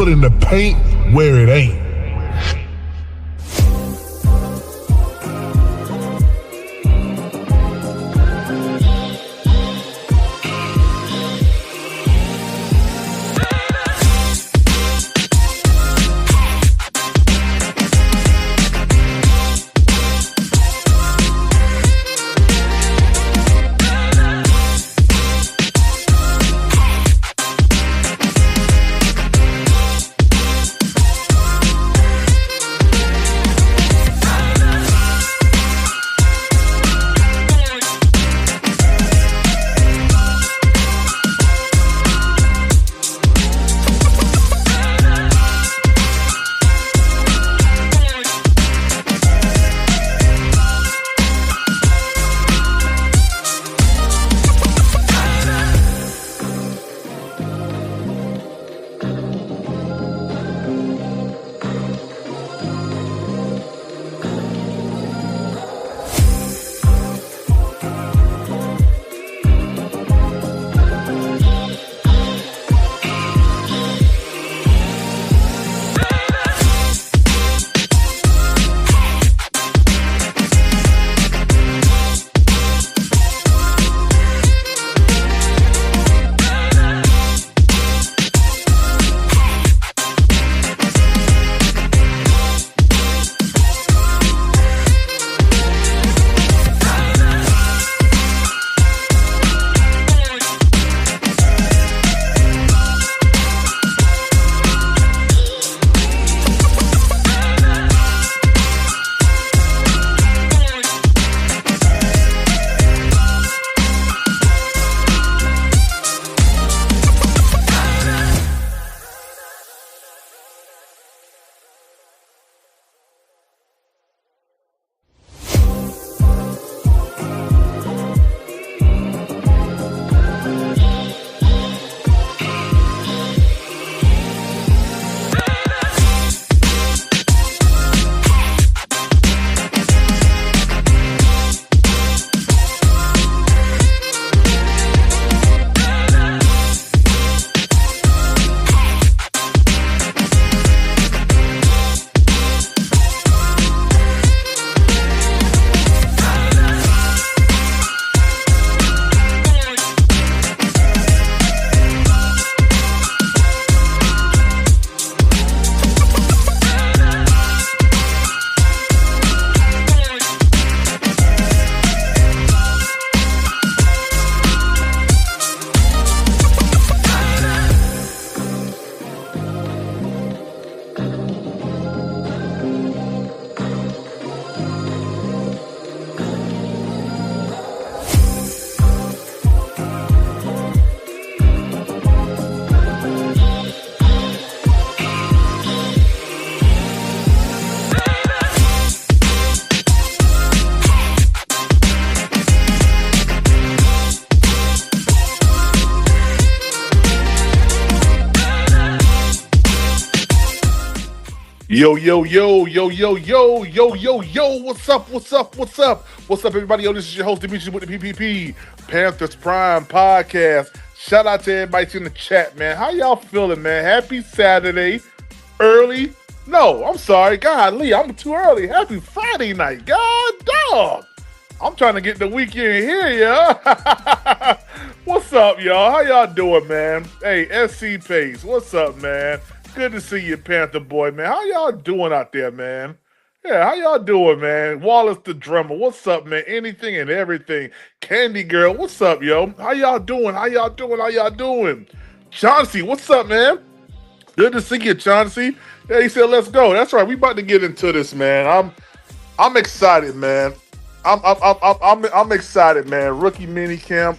putting the paint where it ain't. Yo, yo, yo, yo, yo, yo, yo, yo, yo, what's up, what's up, what's up? What's up, everybody? Yo, this is your host, Dimitri with the PPP, Panthers Prime Podcast. Shout out to everybody in the chat, man. How y'all feeling, man? Happy Saturday. Early? No, I'm sorry. Golly, I'm too early. Happy Friday night. God dog. I'm trying to get the weekend here, yeah. What's up, y'all? How y'all doing, man? Hey, SC Pace, what's up, man? Good to see you, Panther boy, man. How y'all doing out there, man? Yeah, how y'all doing, man? Wallace the drummer, what's up, man? Anything and everything. Candy girl, what's up, yo? How y'all doing? How y'all doing? How y'all doing? Chauncey, what's up, man? Good to see you, Chauncey. Yeah, he said, let's go. That's right. We about to get into this, man. I'm excited, man. I'm excited, man. Rookie minicamp.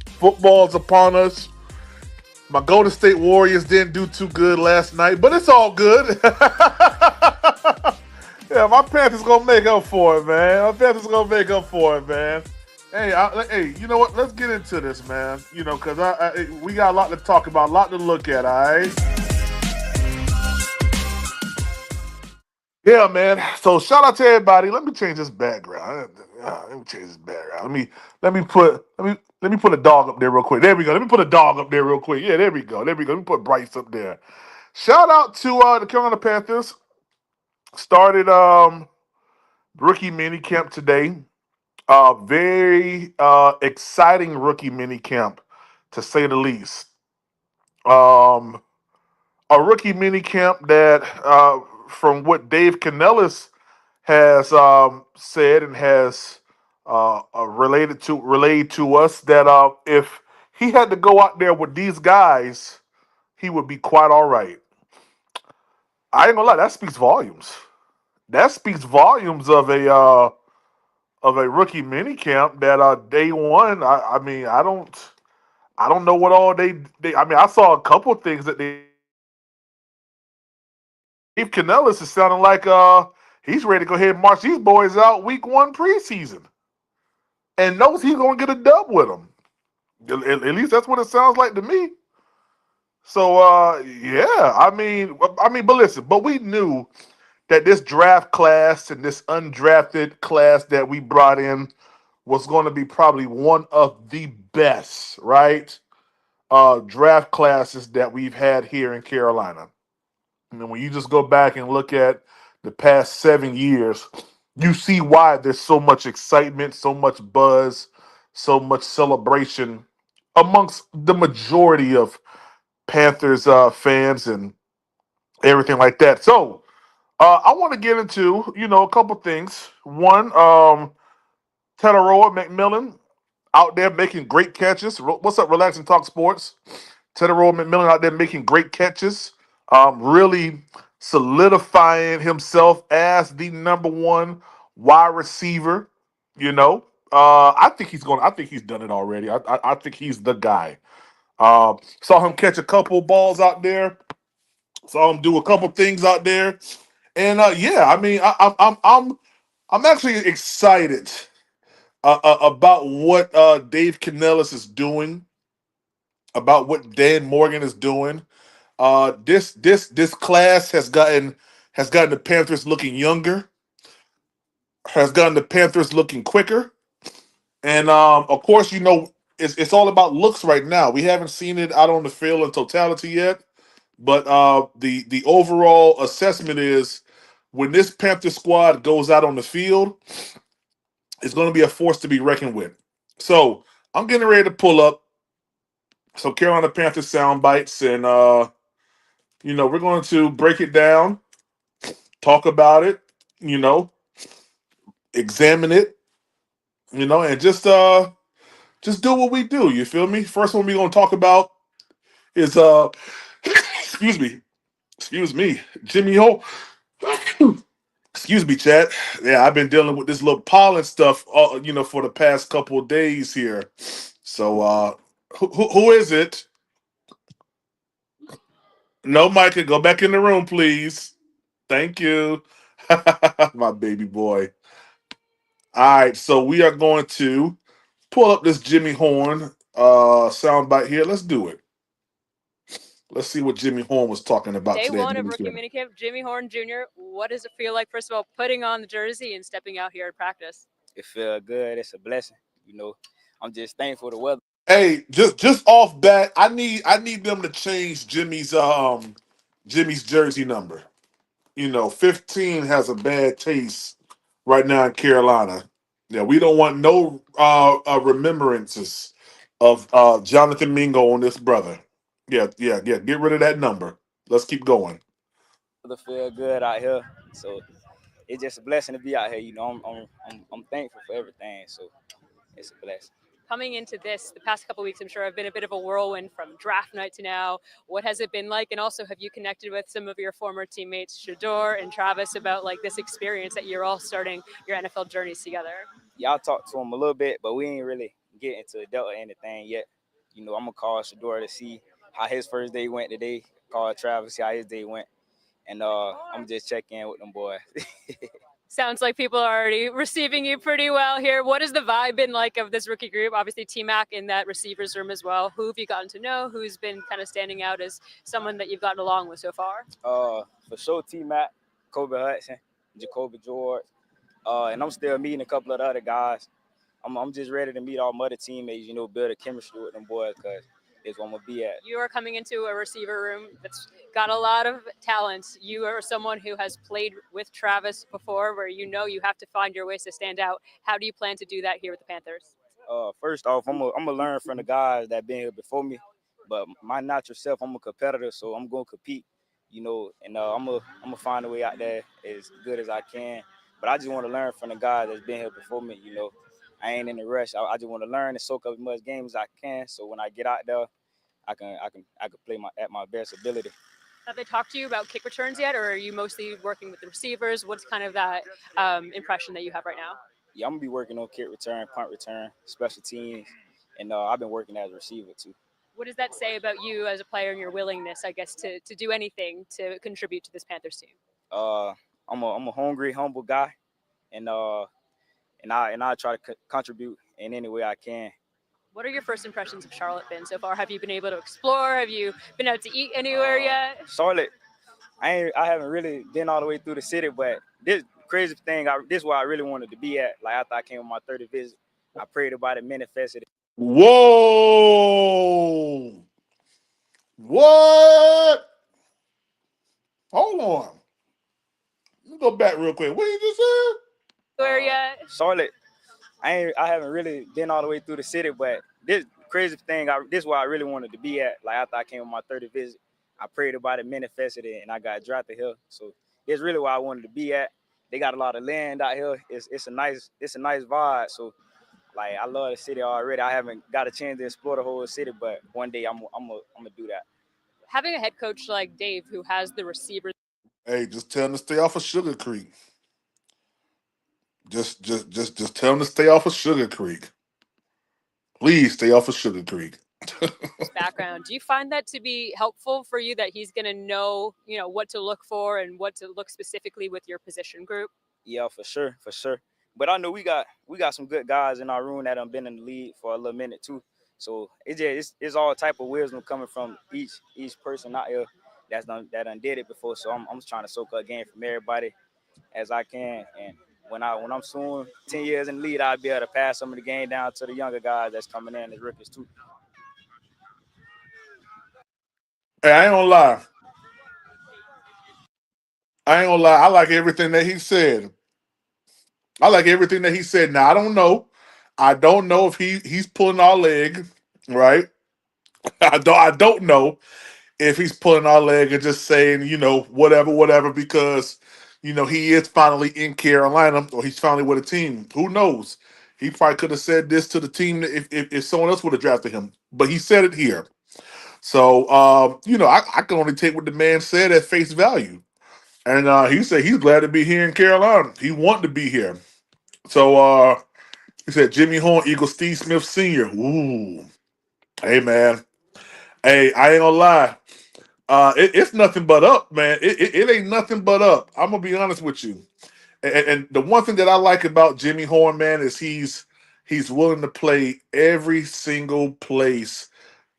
Football's upon us. My Golden State Warriors didn't do too good last night, but it's all good. Yeah, my Panthers gonna make up for it, man. My Panthers gonna make up for it, man. Hey, you know what? Let's get into this, man. You know, because we got a lot to talk about, a lot to look at, all right? Yeah, man. So shout out to everybody. Let me change this background. Let me put a dog up there real quick. There we go. Let me put a dog up there real quick. Yeah, there we go. Let me put Bryce up there. Shout out to the Carolina Panthers. Started rookie mini camp today. Very exciting rookie mini camp, to say the least. Um, a rookie mini camp that, from what Dave Canellis has said and has relayed to us, that if he had to go out there with these guys, he would be quite all right. I ain't gonna lie, that speaks volumes. That speaks volumes of a rookie mini camp that day one. I don't know what all they. I mean, I saw a couple things that Dave Canellis is sounding like he's ready to go ahead and march these boys out week one preseason, and knows he's gonna get a dub with them. At least that's what it sounds like to me. So yeah, but listen, but we knew that this draft class and this undrafted class that we brought in was going to be probably one of the best, right? Draft classes that we've had here in Carolina. And then when you just go back and look at the past 7 years, you see why there's so much excitement, so much buzz, so much celebration amongst the majority of Panthers fans and everything like that. So I want to get into a couple things. One, Tetaroa McMillan out there making great catches. What's up, Relax and Talk Sports? Tetaroa McMillan out there making great catches. Really solidifying himself as the number one wide receiver. You know, I think he's going. I think he's done it already. I think he's the guy. Saw him catch a couple balls out there. Saw him do a couple things out there, and yeah, I mean, I'm actually excited about what Dave Canellis is doing, about what Dan Morgan is doing. This class has gotten the Panthers looking younger, has gotten the Panthers looking quicker, and of course, it's all about looks right now. We haven't seen it out on the field in totality yet, but the overall assessment is when this Panther squad goes out on the field, it's going to be a force to be reckoned with. So I'm getting ready to pull up some Carolina Panthers sound bites, and we're going to break it down, talk about it, you know, examine it, and just do what we do. You feel me? First one we're going to talk about is excuse me, excuse me, Jimmy Ho. Excuse me, Chad. Yeah, I've been dealing with this little pollen stuff, for the past couple of days here. So, who is it? No, Micah, go back in the room, please. Thank you. My baby boy. All right, so we are going to pull up this Jimmy Horn soundbite here. Let's do it. Let's see what Jimmy Horn was talking about Day today. one of rookie minicamp, Jimmy Horn Jr. What does it feel like, first of all, putting on the jersey and stepping out here at practice? It feel good. It's a blessing. I'm just thankful the weather. Hey, just off bat, I need them to change Jimmy's jersey number. 15 has a bad taste right now in Carolina. Yeah, we don't want no remembrances of Jonathan Mingo on this brother. Yeah, yeah, yeah. Get rid of that number. Let's keep going. Weather feel good out here, so it's just a blessing to be out here. I'm thankful for everything. So it's a blessing. Coming into this, the past couple of weeks, I'm sure have been a bit of a whirlwind from draft night to now. What has it been like? And also, have you connected with some of your former teammates, Shador and Travis, about like this experience that you're all starting your NFL journeys together? Y'all talked to him a little bit, but we ain't really get into the depth or anything yet. I'm gonna call Shador to see how his first day went today. Call Travis, see how his day went, and I'm just checking in with them boys. Sounds like people are already receiving you pretty well here. What has the vibe been like of this rookie group? Obviously, T-Mac in that receivers room as well. Who have you gotten to know? Who's been kind of standing out as someone that you've gotten along with so far? For sure, T-Mac, Kobe Hudson, Jacoby George, and I'm still meeting a couple of the other guys. I'm just ready to meet all my other teammates, build a chemistry with them boys because is where I'm gonna be at. You are coming into a receiver room that's got a lot of talents. You are someone who has played with Travis before, where you know you have to find your ways to stand out. How do you plan to do that here with the Panthers? First off, I'm gonna learn from the guys that been here before me. But my natural self, I'm a competitor, so I'm gonna compete, and I'm gonna find a way out there as good as I can. But I just want to learn from the guys that's been here before me. I ain't in a rush. I just want to learn and soak up as much game as I can. So when I get out there, I can play at my best ability. Have they talked to you about kick returns yet, or are you mostly working with the receivers? What's kind of that impression that you have right now? Yeah, I'm gonna be working on kick return, punt return, special teams, and I've been working as a receiver too. What does that say about you as a player and your willingness, I guess, to do anything to contribute to this Panthers team? Uh, I'm a hungry, humble guy, and I try to contribute in any way I can. What are your first impressions of Charlotte been so far? Have you been able to explore? Have you been out to eat anywhere yet? Charlotte, I haven't really been all the way through the city, but this crazy thing, this is where I really wanted to be at. Like after I came on my 30th visit, I prayed about it, manifested it. Whoa! What? Hold on. Let me go back real quick. What you just said? Where yet? Charlotte, I haven't really been all the way through the city, but this crazy thing, this is where I really wanted to be at. Like after I came on my 30th visit, I prayed about it, manifested it, and I got drafted here. So it's really where I wanted to be at. They got a lot of land out here. It's a nice vibe. So like I love the city already. I haven't got a chance to explore the whole city, but one day I'm gonna do that. Having a head coach like Dave, who has the receivers. Hey, just tell him to stay off of Sugar Creek. Just tell him to stay off of Sugar Creek. Please stay off of Sugar Creek. Background. Do you find that to be helpful for you, that he's going to know, what to look for and what to look specifically with your position group? Yeah, for sure. But I know we got some good guys in our room that have been in the league for a little minute too. So it's all type of wisdom coming from each person out here that done did it before. So I'm trying to soak up game from everybody as I can. And when I'm soon 10 years in the lead, I'll be able to pass some of the game down to the younger guys that's coming in as rookies too. Hey, I ain't gonna lie. I like everything that he said. Now I don't know if he's pulling our leg, right? I don't know if he's pulling our leg and just saying, whatever, because, he is finally in Carolina or he's finally with a team. Who knows? He probably could have said this to the team if someone else would have drafted him, but he said it here. So, I can only take what the man said at face value. And he said he's glad to be here in Carolina. He wanted to be here. So he said Jimmy Horn equals Steve Smith Sr. Ooh. Hey, man. Hey, I ain't gonna lie. It's nothing but up, man. It ain't nothing but up. I'm gonna be honest with you. And the one thing that I like about Jimmy Horn, man, is he's willing to play every single place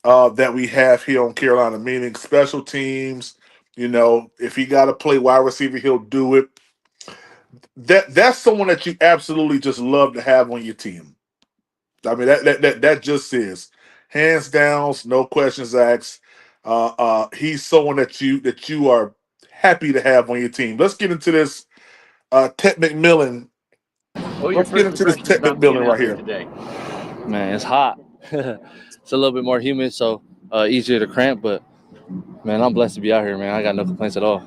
that we have here on Carolina, meaning special teams. If he got to play wide receiver, he'll do it. That's someone that you absolutely just love to have on your team. I mean, that just is hands down, no questions asked. He's someone that you are happy to have on your team. Let's get into this. Ted McMillan. Let's get into this Ted McMillan right here today. Man, it's hot. It's a little bit more humid, so easier to cramp. But man, I'm blessed to be out here, man. I got no complaints at all.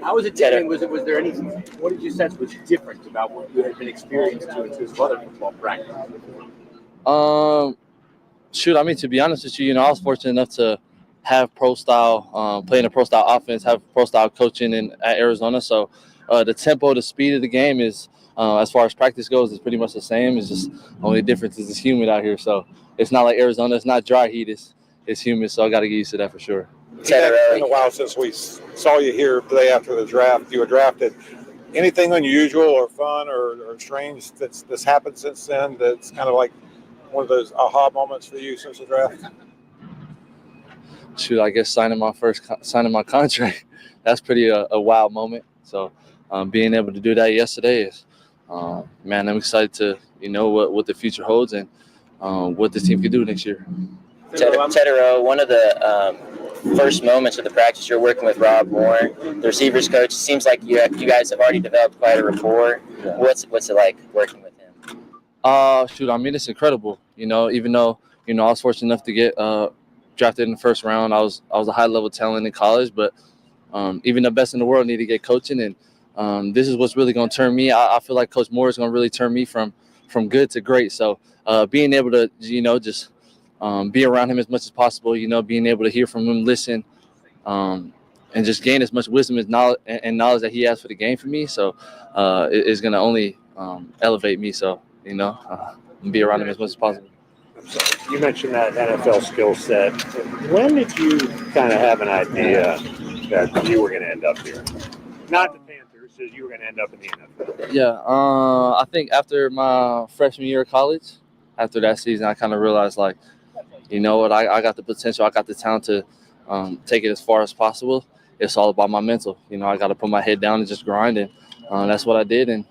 How was it today? Was there any? What did you sense was different about what you had been experienced to other football practice? Shoot, I mean, to be honest with you, I was fortunate enough to have pro style, playing a pro style offense, have pro style coaching at Arizona. So the tempo, the speed of the game is, as far as practice goes, is pretty much the same. It's just only difference is it's humid out here. So it's not like Arizona. It's not dry heat. It's humid. So I got to get used to that for sure. It's been a while since we saw you here the day after the draft. You were drafted. Anything unusual or fun or strange that's happened since then that's kind of like one of those aha moments for you since the draft? Shoot, I guess signing my contract, that's pretty a wild moment. So being able to do that yesterday is, man, I'm excited to what the future holds, and what this team could do next year. Tedero, one of the first moments of the practice, you're working with Rob Moore, the receivers coach. It seems like you guys have already developed quite a rapport. Yeah. What's it like working with him? Shoot, I mean, it's incredible. Even though I was fortunate enough to get drafted in the first round, I was a high level talent in college, but even the best in the world need to get coaching, and this is what's really going to turn me. I feel like Coach Moore is going to really turn me from good to great. So being able to just be around him as much as possible, being able to hear from him, listen, and just gain as much wisdom and knowledge that he has for the game for me. So it's going to only elevate me. So be around him as much as possible. You mentioned that NFL skill set. When did you kind of have an idea that you were going to end up here? Not the Panthers, that you were going to end up in the NFL. Yeah, I think after my freshman year of college, after that season, I kind of realized, like, you know what, I got the potential, I got the talent to take it as far as possible. It's all about my mental. I got to put my head down and just grind, and that's what I did, and,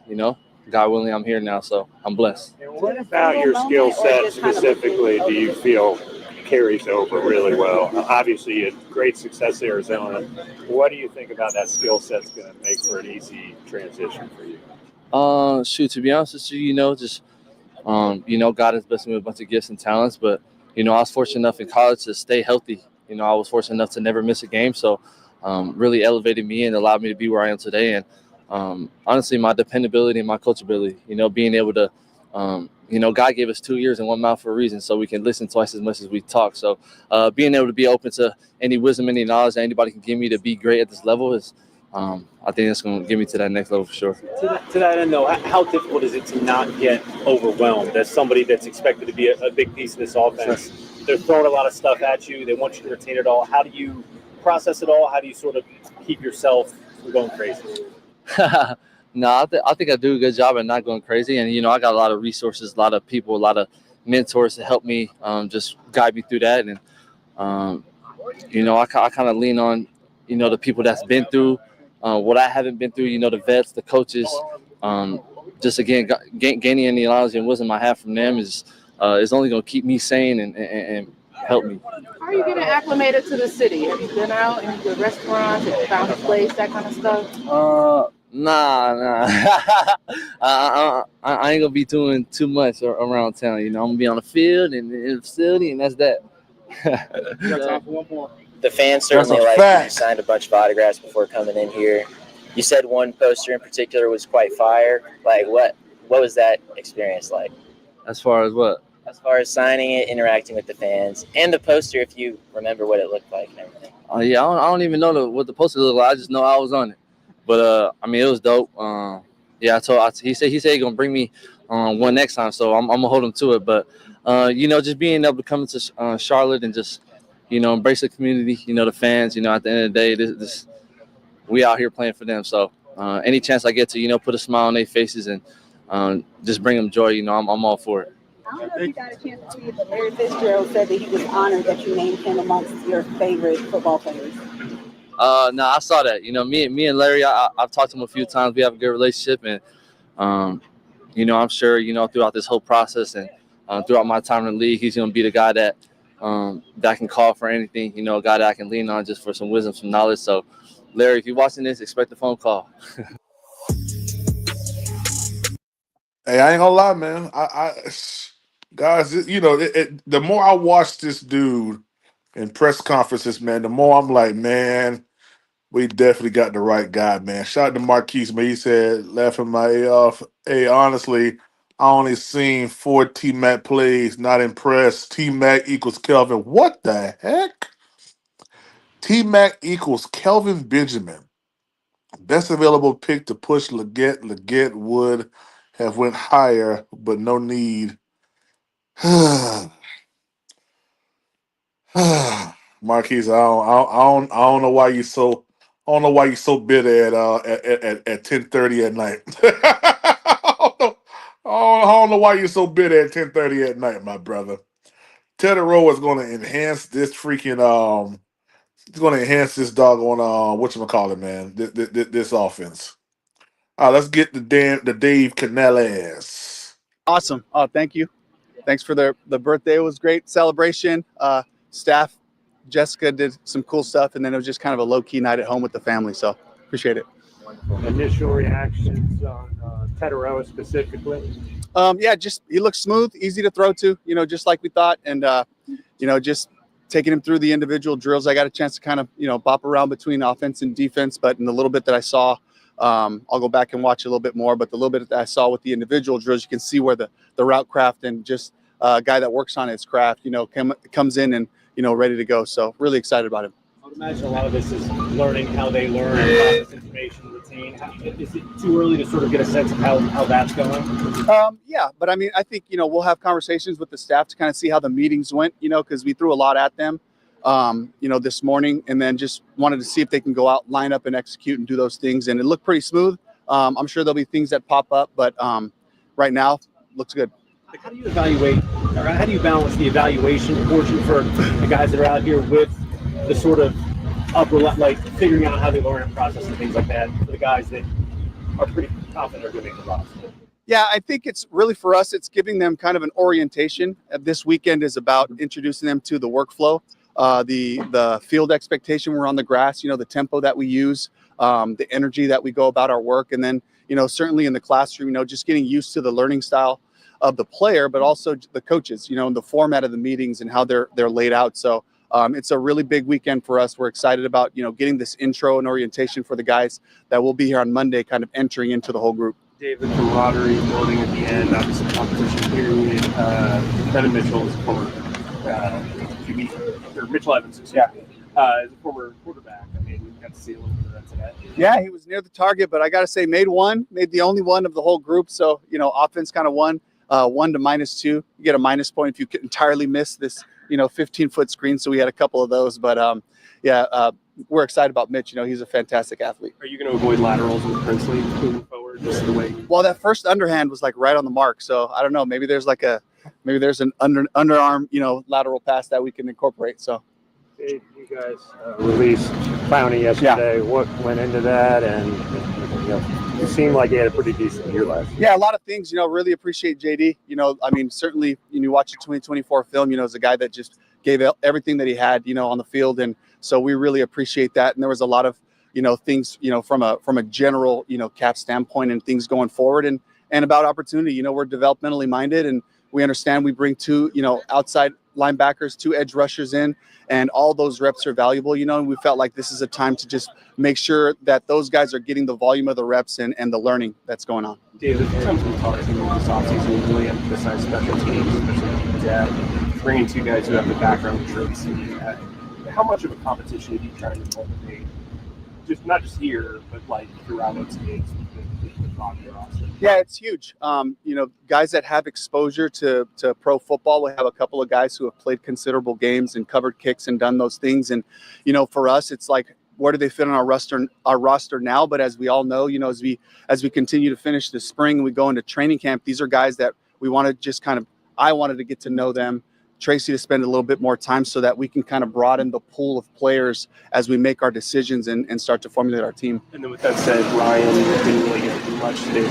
God willing, I'm here now, so I'm blessed. And what about your skill set specifically do you feel carries over really well? Obviously, you had great success at Arizona. What do you think about that skill set's going to make for an easy transition for you? Shoot, to be honest with you, just God has blessed me with a bunch of gifts and talents, but I was fortunate enough in college to stay healthy. I was fortunate enough to never miss a game, so really elevated me and allowed me to be where I am today. And honestly, my dependability and my coachability, being able to, God gave us 2 years and one mouth for a reason, so we can listen twice as much as we talk. So being able to be open to any wisdom, any knowledge that anybody can give me to be great at this level is, I think that's going to get me to that next level for sure. To that end, though, how difficult is it to not get overwhelmed as somebody that's expected to be a big piece of this offense? They're throwing a lot of stuff at you. They want you to retain it all. How do you process it all? How do you sort of keep yourself from going crazy? No, I think I do a good job at not going crazy. And, I got a lot of resources, a lot of people, a lot of mentors to help me just guide me through that. And, I kind of lean on, the people that's been through what I haven't been through, the vets, the coaches. Just, again, gaining any knowledge and wisdom I have from them is only going to keep me sane and help me. How are you getting acclimated to the city? Have you been out in the restaurants, have you found a place, that kind of stuff? Nah. I ain't gonna be doing too much around town. I'm gonna be on the field and in the facility, and that's that. You got time for one more? The fans certainly like you signed a bunch of autographs before coming in here. You said one poster in particular was quite fire. Like, what was that experience like? As far as what? As far as signing it, interacting with the fans, and the poster, if you remember what it looked like and everything. Yeah, I don't even know what the poster looked like. I just know I was on it. But it was dope. Yeah, he said he's gonna bring me one next time, so I'm gonna hold him to it. But just being able to come into Charlotte and just embrace the community, the fans. At the end of the day, this we out here playing for them. So any chance I get to put a smile on their faces and just bring them joy, I'm all for it. I don't know if you got a chance to see it, but Larry Fitzgerald said that he was honored that you named him amongst your favorite football players. No, I saw that. Me and Larry, I've talked to him a few times. We have a good relationship, and I'm sure throughout this whole process and throughout my time in the league, he's gonna be the guy that I can call for anything. A guy that I can lean on just for some wisdom, some knowledge. So, Larry, if you're watching this, expect a phone call. Hey, I ain't gonna lie, man. Guys, the more I watch this dude in press conferences, man, the more I'm like, man, we definitely got the right guy, man. Shout out to Marquise, man. He said, laughing my ear off. Hey, honestly, I only seen 4 T-Mac plays, not impressed. T-Mac equals Kelvin. What the heck? T-Mac equals Kelvin Benjamin. Best available pick to push Leggett. Leggett would have went higher, but no need. Marquise, I don't know why you so bitter at 10:30 at night. I don't know why you're so bitter at 10:30 at night, my brother. Tedero is going to enhance this freaking He's going to enhance this doggone whatchamacallit, man. This offense. All right, let's get the Dave Canales. Awesome. Thank you. Thanks for the birthday. It was great celebration. Staff, Jessica did some cool stuff, and then it was just kind of a low-key night at home with the family. So appreciate it. Initial reactions on Teteroa specifically? Just he looks smooth, easy to throw to, just like we thought. And, just taking him through the individual drills. I got a chance to kind of, bop around between offense and defense. But in the little bit that I saw, I'll go back and watch a little bit more. But the little bit that I saw with the individual drills, you can see where the route craft and just a guy that works on his craft, comes in and, ready to go. So really excited about him. I would imagine a lot of this is learning how they learn and process information routine. Is it too early to sort of get a sense of how that's going? But I mean, I think, we'll have conversations with the staff to kind of see how the meetings went, because we threw a lot at them, this morning, and then just wanted to see if they can go out, line up and execute and do those things. And it looked pretty smooth. I'm sure there'll be things that pop up, but right now looks good. Like, how do you evaluate, or how do you balance the evaluation portion for the guys that are out here with the sort of like figuring out how they learn and process and things like that for the guys that are pretty confident are going to make the roster? Yeah, I think it's really for us, it's giving them kind of an orientation. This weekend is about introducing them to the workflow, the field expectation. We're on the grass, the tempo that we use, the energy that we go about our work. And then, certainly in the classroom, just getting used to the learning style of the player, but also the coaches, and the format of the meetings and how they're laid out. So it's a really big weekend for us. We're excited about, getting this intro and orientation for the guys that will be here on Monday, kind of entering into the whole group. David, camaraderie building at the end, obviously competition period. Devin Mitchell is a former QB, or Mitchell Evans, is a former quarterback. I mean, we got to see a little bit of that today. Yeah, he was near the target, but I got to say, made the only one of the whole group. So, offense kind of won 1 to -2. You get a minus point if you could entirely miss this, 15-foot screen. So we had a couple of those, but we're excited about Mitch. He's a fantastic athlete. Are you going to avoid laterals with Princely moving forward? Just the way. Well, that first underhand was like right on the mark. So I don't know. Maybe there's an underarm, lateral pass that we can incorporate. So. You guys released Clowney yesterday. Yeah. What went into that? And it seemed like he had a pretty decent year last year. Yeah, a lot of things. Really appreciate JD. Certainly, you watch the 2024 film. Is a guy that just gave everything that he had, on the field, and so we really appreciate that. And there was a lot of, things, from a general, cap standpoint and things going forward, and about opportunity. We're developmentally minded, and we understand we bring 2, outside linebackers, 2 edge rushers in, and all those reps are valuable, and we felt like this is a time to just make sure that those guys are getting the volume of the reps and the learning that's going on. David, sometimes we talk to you this offseason, we really emphasize special teams, especially depth, bringing 2 guys who have the background in Tracy. How much of a competition are you trying to cultivate, not just here, but like throughout those games with the roster? Yeah, it's huge. Guys that have exposure to pro football, we have a couple of guys who have played considerable games and covered kicks and done those things. And, for us, it's like, where do they fit on our roster now? But as we all know, as we continue to finish the spring and we go into training camp, these are guys that we want to just I wanted to get to know them, Tracy to spend a little bit more time so that we can kind of broaden the pool of players as we make our decisions and start to formulate our team. And then with that said, Ryan didn't really get too much today.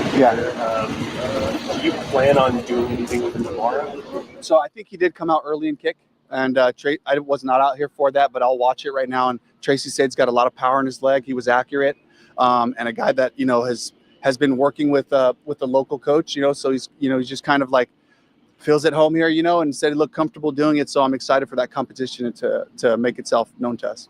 Do you plan on doing anything with him tomorrow? So I think he did come out early and kick. And I was not out here for that, but I'll watch it right now. And Tracy said he's got a lot of power in his leg. He was accurate. And a guy that, has been working with a local coach, so he's just kind of like, feels at home here, and said he looked comfortable doing it. So I'm excited for that competition and to make itself known to us.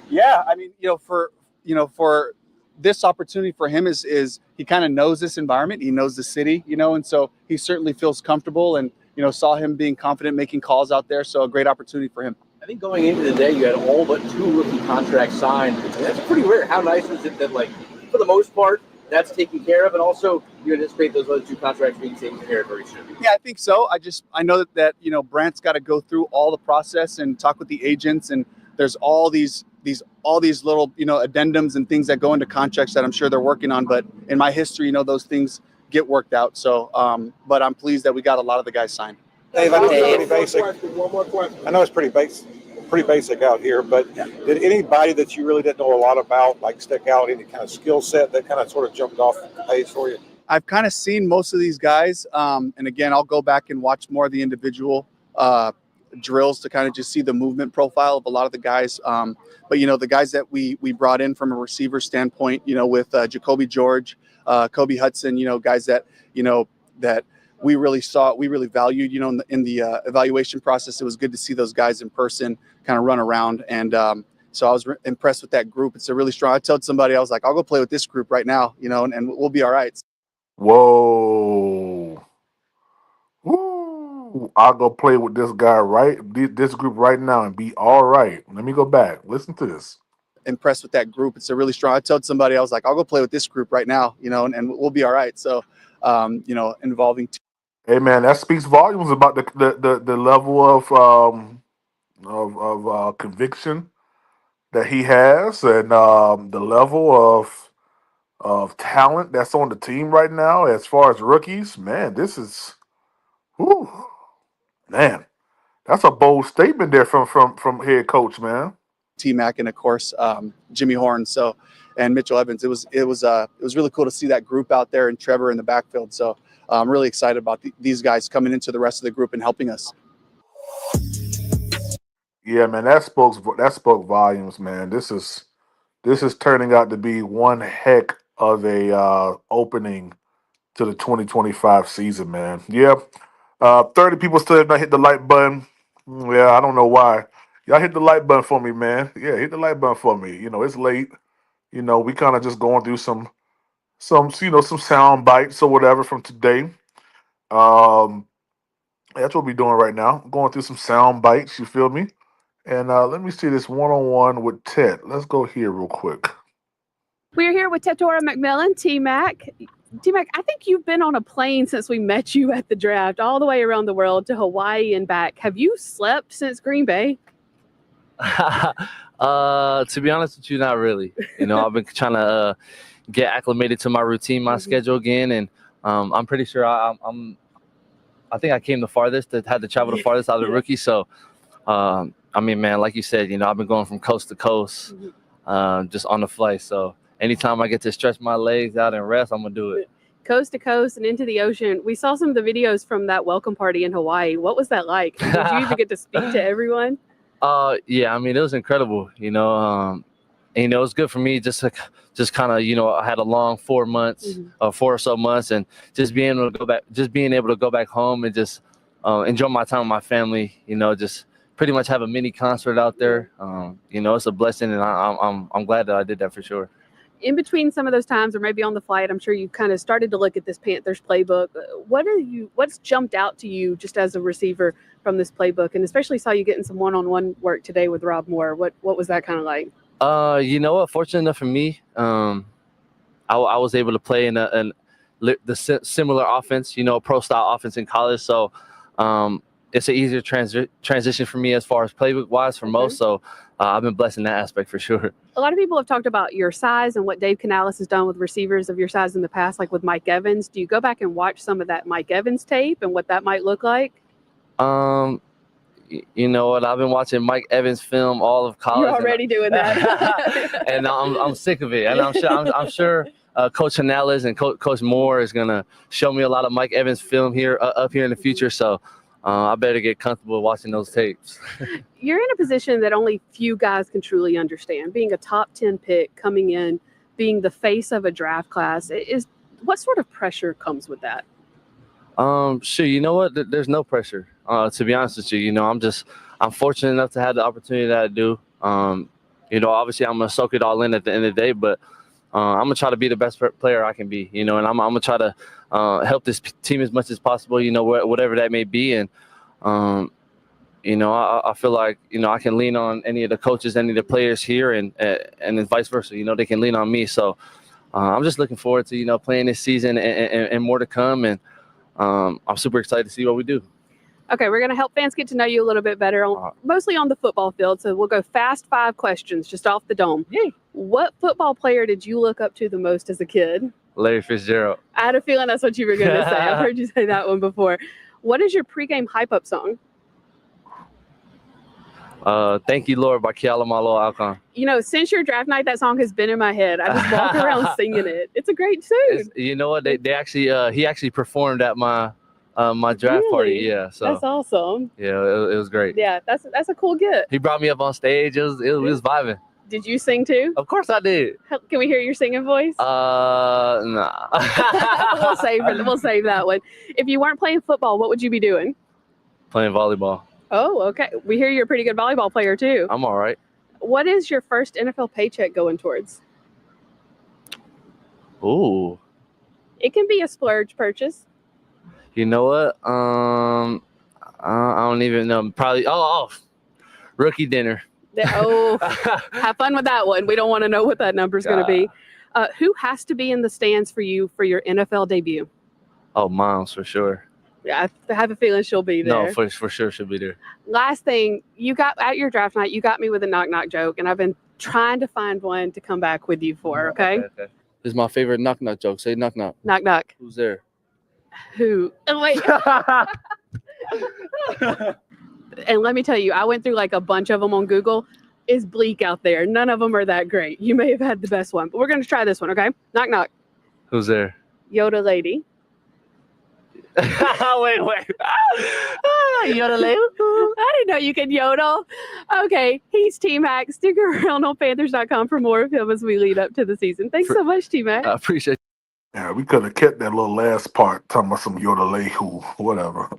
Yeah, I mean, for this opportunity for him is he kind of knows this environment. He knows the city, and so he certainly feels comfortable and, saw him being confident making calls out there. So a great opportunity for him. I think going into the day, you had all but 2 rookie contracts signed. And that's pretty rare. How nice is it that, for the most part, that's taken care of, and also you anticipate those other 2 contracts being taken care of very soon? Yeah, I think so. I know that Brant's got to go through all the process and talk with the agents, and there's all these little addendums and things that go into contracts that I'm sure they're working on. But in my history, those things get worked out. So, but I'm pleased that we got a lot of the guys signed. Dave, I know it's pretty basic. I know it's pretty basic. pretty basic out here, but did anybody that you really didn't know a lot about, like, stick out, any kind of skill set that kind of sort of jumped off the page for you? I've kind of seen most of these guys, and again, I'll go back and watch more of the individual drills to kind of just see the movement profile of a lot of the guys. But the guys that we brought in from a receiver standpoint, with Jacoby George, Kobe Hudson, guys that that we really valued, in the evaluation process. It was good to see those guys in person, kind of run around, and so I was impressed with that group. It's a really strong. I told somebody, I was like, I'll go play with this group right now, and we'll be all right. Whoa. Woo. I'll go play with this guy this group right now and be all right. Let me go back. Listen to this. Impressed with that group. It's a really strong. I told somebody, I was like, I'll go play with this group right now, and we'll be all right. So, involving. Hey man, that speaks volumes about the level of conviction that he has, and the level of talent that's on the team right now. As far as rookies, man, this is, whew, man, that's a bold statement there from head coach, man. T-Mac and of course Jimmy Horn, and Mitchell Evans. It was really cool to see that group out there and Trevor in the backfield. So I'm really excited about these guys coming into the rest of the group and helping us. Yeah, man, that spoke volumes, man. This is turning out to be one heck of a opening to the 2025 season, man. Yeah, 30 people still have not hit the like button. Yeah, I don't know why. Y'all hit the like button for me, man. Yeah, hit the like button for me. It's late. We kind of just going through some sound bites or whatever from today. That's what we're doing right now. Going through some sound bites. You feel me? And let me see this one-on-one with Ted. Let's go here real quick. We're here with Tetora McMillan, T-Mac. T-Mac, I think you've been on a plane since we met you at the draft, all the way around the world to Hawaii and back. Have you slept since Green Bay? To be honest with you, not really. I've been trying to get acclimated to my routine, my schedule again, and I'm pretty sure I think I came the farthest, that had to travel the farthest out of the rookie. So, I mean, man, like you said, I've been going from coast to coast, just on the flight. So anytime I get to stretch my legs out and rest, I'm gonna do it. Coast to coast and into the ocean. We saw some of the videos from that welcome party in Hawaai. What was that like? Did you even get to speak to everyone? Yeah, I mean, it was incredible. It was good for me just kind of, I had a long 4 months, 4 or so months, and just being able to go back home and just enjoy my time with my family. Just pretty much have a mini concert out there. It's a blessing, and I'm glad that I did that for sure. In between some of those times, or maybe on the flight, I'm sure you kind of started to look at this Panthers playbook. What's jumped out to you just as a receiver from this playbook, and especially saw you getting some one-on-one work today with Rob Moore? What was that kind of like? You know what? Fortunate enough for me, I was able to play in the similar offense, pro style offense in college. So it's an easier transition for me as far as playbook wise for most. So I've been blessed in that aspect for sure. A lot of people have talked about your size and what Dave Canales has done with receivers of your size in the past, like with Mike Evans. Do you go back and watch some of that Mike Evans tape and what that might look like? You know what? I've been watching Mike Evans film all of college. You're already doing that, and I'm sick of it. And I'm sure Coach Canales and Coach Moore is gonna show me a lot of Mike Evans film here up here in the future. So I better get comfortable watching those tapes. You're in a position that only few guys can truly understand. Being a top 10 pick, coming in, being the face of a draft class, what sort of pressure comes with that? Sure. You know what? There's no pressure. To be honest with you, I'm fortunate enough to have the opportunity that I do. Obviously I'm gonna soak it all in at the end of the day, but I'm gonna try to be the best player I can be. And I'm gonna try to help this team as much as possible. Whatever that may be, and I feel like I can lean on any of the coaches, any of the players here, and then vice versa. They can lean on me. So I'm just looking forward to playing this season and more to come, and I'm super excited to see what we do. Okay, we're going to help fans get to know you a little bit better, mostly on the football field. So we'll go fast 5 questions just off the dome. Yay. What football player did you look up to the most as a kid? Larry Fitzgerald. I had a feeling that's what you were going to say. I've heard you say that one before. What is your pregame hype-up song? Thank You Lord by Kiala Malo Alcon. You know, since your draft night, that song has been in my head. I just walk around singing it. It's a great tune. You know what? They actually he actually performed at my my draft party. Really? Yeah, so That's awesome. yeah, it was great. Yeah, that's a cool get. He brought me up on stage. We was vibing. Did you sing too? Of course I did. Can we hear your singing voice? Nah. We'll save that one. If you weren't playing football, what would you be doing? Playing volleyball. Oh, okay. We hear you're a pretty good volleyball player too. I'm all right. What is your first NFL paycheck going towards? Ooh. It can be a splurge purchase. You know what? I don't even know. Probably. Rookie dinner. Oh, have fun with that one. We don't want to know what that number is going to be. Who has to be in the stands for you for your NFL debut? Oh, Miles, for sure. Yeah, I have a feeling she'll be there. No, for sure she'll be there. Last thing, you got at your draft night, you got me with a knock-knock joke, and I've been trying to find one to come back with you for, okay? This is my favorite knock-knock joke. Say knock-knock. Knock-knock. Who's there? Who? Oh, wait. And let me tell you, I went through like a bunch of them on Google. It's bleak out there. None of them are that great. You may have had the best one, but we're going to try this one, okay? Knock, knock. Who's there? Yoda lady. Wait. Yoda lady? I didn't know you could yodel. Okay, he's T-Mac. Stick around on Panthers.com for more of him as we lead up to the season. Thanks so much, T-Mac. I appreciate it. Yeah, we could have kept that little last part talking about some Yodelay who, whatever.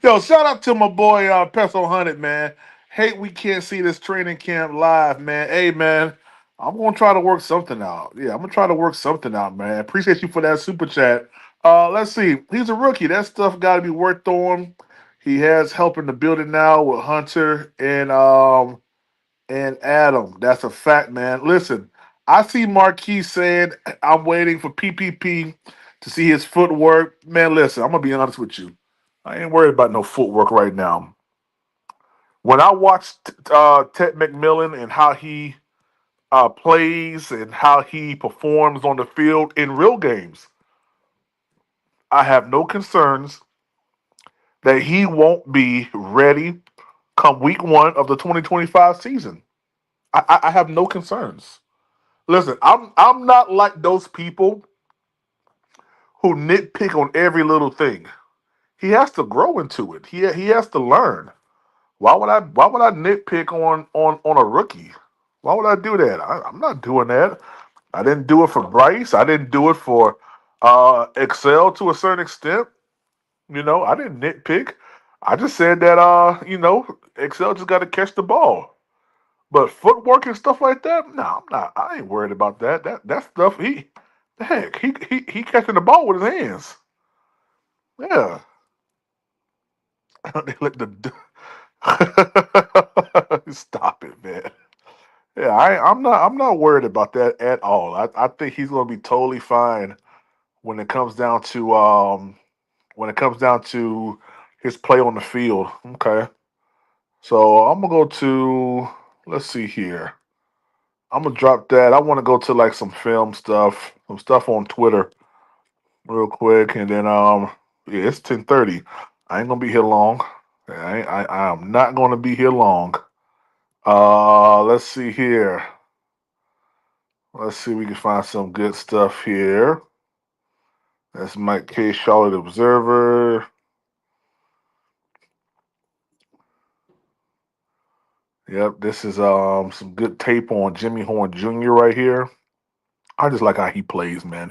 Yo, shout out to my boy Peso Hunted, man. Hate we can't see this training camp live, man. Hey, man, I'm gonna try to work something out. Yeah, I'm gonna try to work something out, man. Appreciate you for that super chat. Let's see. He's a rookie. That stuff got to be worked on. He has help in the building now with Hunter and Adam. That's a fact, man. Listen. I see Marquis saying, I'm waiting for PPP to see his footwork. Man, listen, I'm going to be honest with you. I ain't worried about no footwork right now. When I watched Ted McMillan and how he plays and how he performs on the field in real games, I have no concerns that he won't be ready come week 1 of the 2025 season. I have no concerns. Listen, I'm not like those people who nitpick on every little thing. He has to grow into it. He has to learn. Why would I nitpick on a rookie? Why would I do that? I'm not doing that. I didn't do it for Bryce. I didn't do it for Excel to a certain extent. You know, I didn't nitpick. I just said that Excel just got to catch the ball. But footwork and stuff like that, no, I'm not. I ain't worried about that. That stuff, he catching the ball with his hands. Yeah. They let the stop it, man. Yeah, I'm not worried about that at all. I think he's gonna be totally fine when it comes down to his play on the field. Okay. So I'm gonna go to, let's see here. I'm gonna drop that. I want to go to like some film stuff, some stuff on Twitter, real quick, and then yeah, it's 10:30. I ain't gonna be here long. I am not gonna be here long. Let's see here. Let's see if we can find some good stuff here. That's Mike K. Charlotte Observer. Yep, this is some good tape on Jimmy Horn Jr. right here. I just like how he plays, man.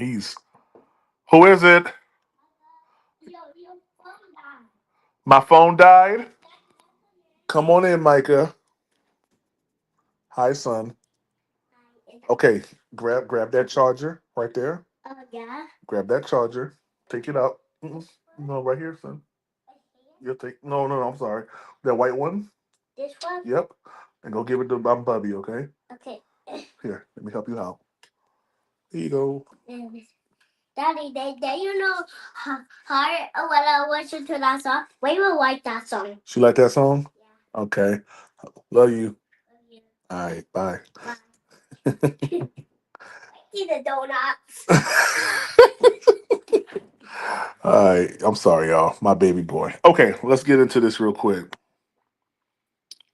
Who is it? My phone died. Come on in, Micah. Hi, son. Okay, grab that charger right there. Yeah. Grab that charger. Take it out. No, right here, son. You'll take. No, I'm sorry. That white one. This one? Yep. And go give it to my Bubby, okay? Okay. Here, let me help you out. Here you go. Daddy, you know how when I listen to that song, we will like that song. She like that song? Yeah. Okay. Love you. Love you. All right, bye. Eat the donuts. All right, I'm sorry, y'all. My baby boy. Okay, let's get into this real quick.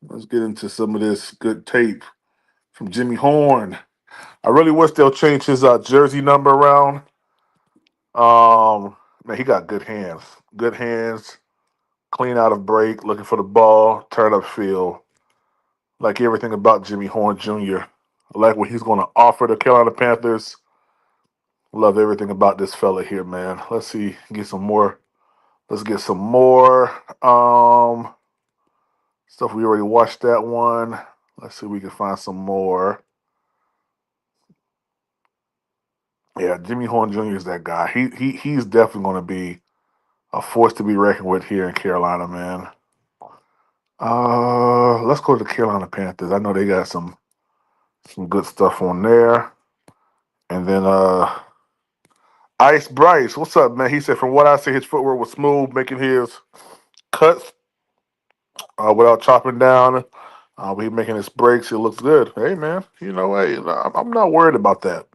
Let's get into some of this good tape from Jimmy Horn. I really wish they'll change his jersey number around. Man, he got good hands. Good hands, clean out of break, looking for the ball, turn up field. Like everything about Jimmy Horn Jr. I like what he's going to offer the Carolina Panthers. Love everything about this fella here, man. Let's see, get some more. Let's get some more stuff. We already watched that one. Let's see if we can find some more. Yeah, Jimmy Horn Jr. is that guy. He's definitely going to be a force to be reckoned with here in Carolina, man. Let's go to the Carolina Panthers. I know they got some good stuff on there. And then Ice Bryce, what's up, man? He said, from what I see, his footwork was smooth, making his cuts without chopping down. But he making his breaks. It looks good. Hey, man, you know, hey, I'm not worried about that.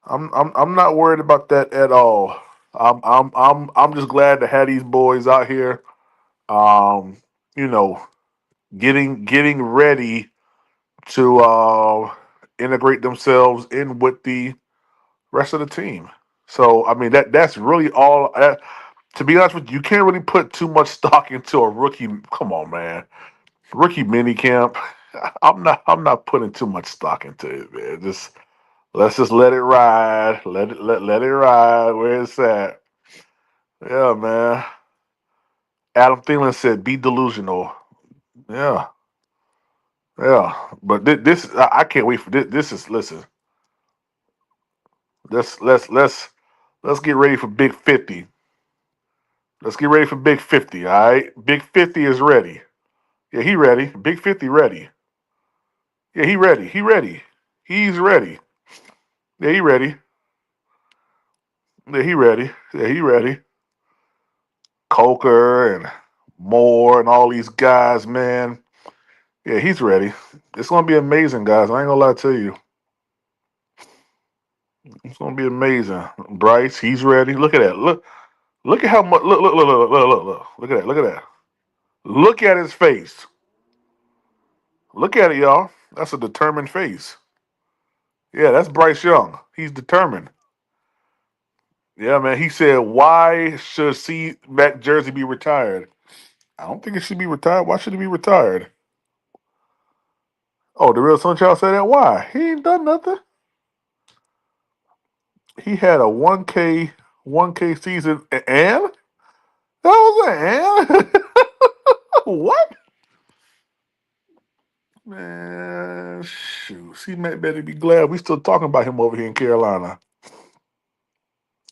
I'm not worried about that at all. I'm just glad to have these boys out here. Um, you know, getting ready to integrate themselves in with the rest of the team. So I mean that's really all. To be honest with you, you can't really put too much stock into a rookie. Come on, man, rookie mini camp. I'm not putting too much stock into it, man. Let's just let it ride. Let it ride where it's at. Yeah, man. Adam Thielen said, "Be delusional." Yeah, yeah. But this, I can't wait for this. This is listen. Let's get ready for Big 50. Let's get ready for Big 50. All right, Big 50 is ready. Yeah, he ready. Big 50 ready. Yeah, he ready. He ready. He's ready. Yeah, he ready. Yeah, he ready. Yeah, he ready. Coker and Moore and all these guys, man. Yeah, he's ready. It's gonna be amazing, guys. I ain't gonna lie to you. It's gonna be amazing. Bryce, he's ready. Look at that. Look at how much. Look. Look at that. Look at that. Look at his face. Look at it, y'all. That's a determined face. Yeah, that's Bryce Young. He's determined. Yeah, man. He said, "Why should C Mac jersey be retired?" I don't think it should be retired. Why should it be retired? Oh, the real Sunchild said that. Why? He ain't done nothing. He had a 1K season, and that was an and. What? Man, shoot. C Mac better be glad we still talking about him over here in Carolina.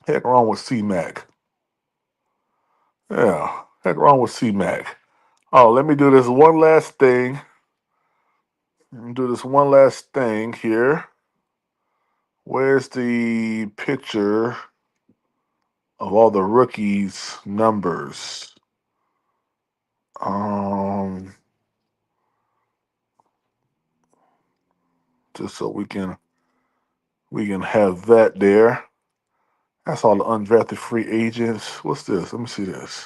Heck wrong with C Mac. Yeah, heck wrong with C Mac. Oh, let me do this one last thing. Here. Where's the picture of all the rookies' numbers? Just so we can have that there. That's all the undrafted free agents. What's this? Let me see this.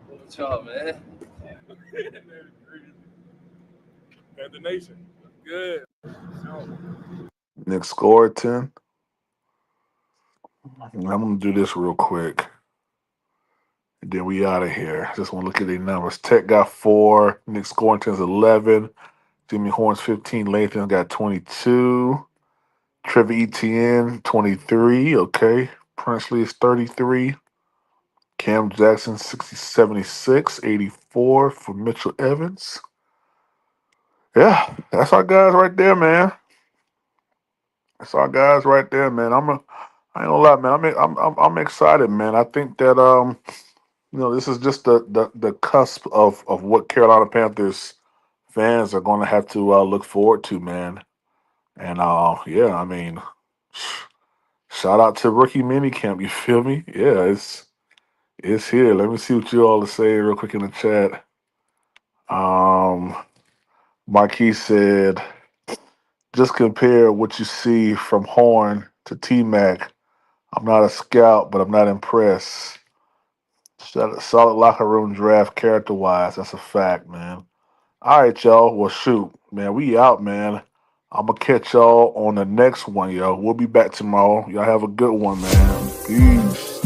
What's up, man? Panther Nation. Good. Nick Scoreton. I'm gonna do this real quick. And then we out of here. Just want to look at their numbers. Tech got 4. Nick Scoreton's 11. Jimmy Horn's 15. Lathan got 22. Trevor Etienne, 23. Okay. Princely is 33. Cam Jackson, 60, 76. 84 for Mitchell Evans. Yeah, that's our guys right there, man. That's our guys right there, man. I ain't gonna lie, man. I'm excited, man. I think that this is just the cusp of what Carolina Panthers fans are going to have to look forward to, man. And yeah, I mean, shout out to rookie minicamp. You feel me? Yeah, it's here. Let me see what you all are saying real quick in the chat. Marquis said, just compare what you see from Horn to T Mac. I'm not a scout, but I'm not impressed. Solid locker room draft character wise. That's a fact, man. All right, y'all. Well, shoot, man. We out, man. I'm gonna catch y'all on the next one, yo. We'll be back tomorrow. Y'all have a good one, man. Peace.